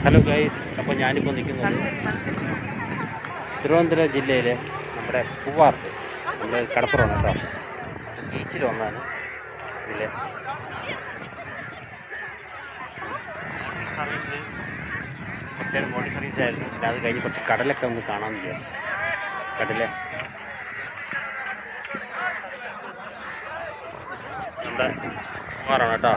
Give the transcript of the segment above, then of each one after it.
Hello guys, അപ്പോൾ ഞാനിപ്പോൾ നിൽക്കുന്നത് തിരുവനന്തപുരം ജില്ലയിലെ നമ്മുടെ പൂവാർ, നമ്മുടെ കടപ്പുറമാണ് കേട്ടോ. ബീച്ചിൽ വന്നാണ് ഇതിലെ സർവീസിൽ കുറച്ച് നേരം ബോഡി സർവീസ് ആയിരുന്നു. പിന്നെ അത് കഴിഞ്ഞ് കുറച്ച് കടലൊക്കെ ഒന്ന് കാണാമെന്ന് വിചാരിച്ചു. കടല് നമ്മുടെ പൂവാറാണ് കേട്ടോ.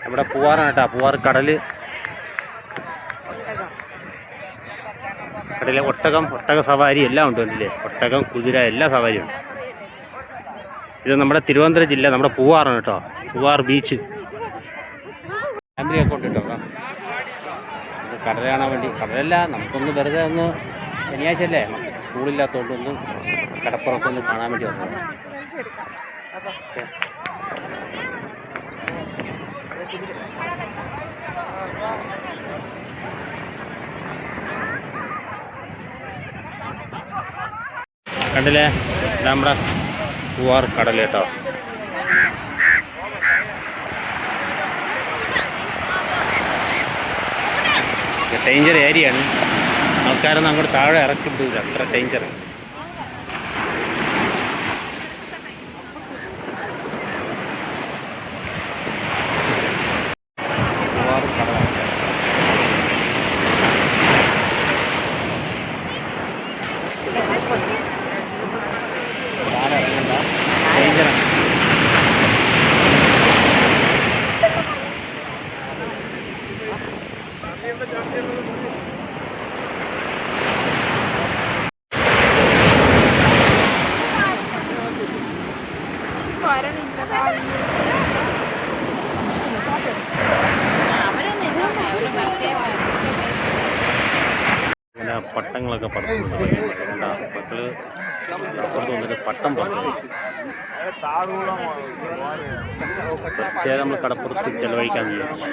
നമ്മുടെ പൂവാറാണ് കേട്ടോ. പൂവാർ കടലിലെ ഒട്ടക സവാരി എല്ലാം ഉണ്ട് കണ്ടില്ലേ. ഒട്ടകം, കുതിര എല്ലാ സവാരിയും ഉണ്ട്. ഇത് നമ്മുടെ തിരുവനന്തപുരം ജില്ല, നമ്മുടെ പൂവാറാണ് കേട്ടോ. പൂവാർ ബീച്ച് ഫാമിലിയൊക്കെ ഉണ്ട് കേട്ടോ. ഇത് കടൽ കാണാൻ വേണ്ടി, കടലല്ല, നമുക്കൊന്ന് വെറുതെ ഒന്ന് ശനിയാഴ്ചയല്ലേ, സ്കൂളില്ലാത്തതുകൊണ്ട് ഒന്ന് കടപ്പുറത്ത് ഒന്ന് കാണാൻ വേണ്ടി വന്നത്. കണ്ടില്ലേ, നമ്മുടെ പൂവാർ കടൽ കേട്ടോ. ഡേഞ്ചർ ഏരിയയാണ്. ആൾക്കാരൊന്നും അങ്ങോട്ട് താഴെ ഇറക്കി വിടില്ല, അത്ര ഡേഞ്ചർ. പൂവാർ കടലാണ്. താഴെ ഇറങ്ങണ്ട, ഡേഞ്ചറാണ്. ഇങ്ങനെ പട്ടങ്ങളൊക്കെ പറത്തുന്നുണ്ട്. മക്കള് അപ്പുറത്ത് വന്നിട്ട് പട്ടം പറത്തു. പക്ഷേ നമ്മൾ കടപ്പുറത്ത് ചെലവഴിക്കാന്ന് വിചാരിച്ചു.